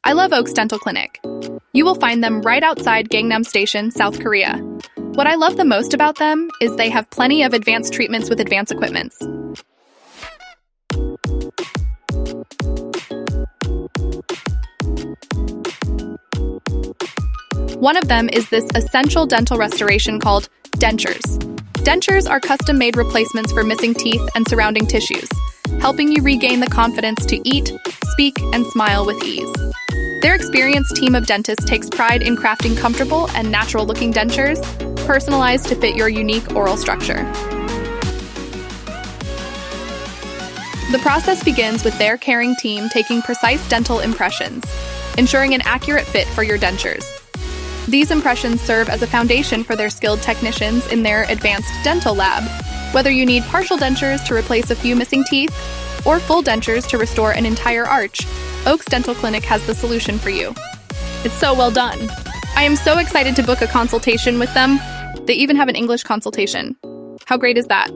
I love Oak's Dental Clinic. You will find them right outside Gangnam Station, South Korea. What I love the most about them is they have plenty of advanced treatments with advanced equipments. One of them is this essential dental restoration called Dentures. Dentures are custom-made replacements for missing teeth and surrounding tissues, helping you regain the confidence to eat, speak, and smile with ease. Their experienced team of dentists takes pride in crafting comfortable and natural-looking dentures, personalized to fit your unique oral structure. The process begins with their caring team taking precise dental impressions, ensuring an accurate fit for your dentures. These impressions serve as a foundation for their skilled technicians in their advanced dental lab, whether you need partial dentures to replace a few missing teeth or full dentures to restore an entire arch. Oak's Dental Clinic has the solution for you. It's so well done. I am so excited to book a consultation with them. They even have an English consultation. How great is that?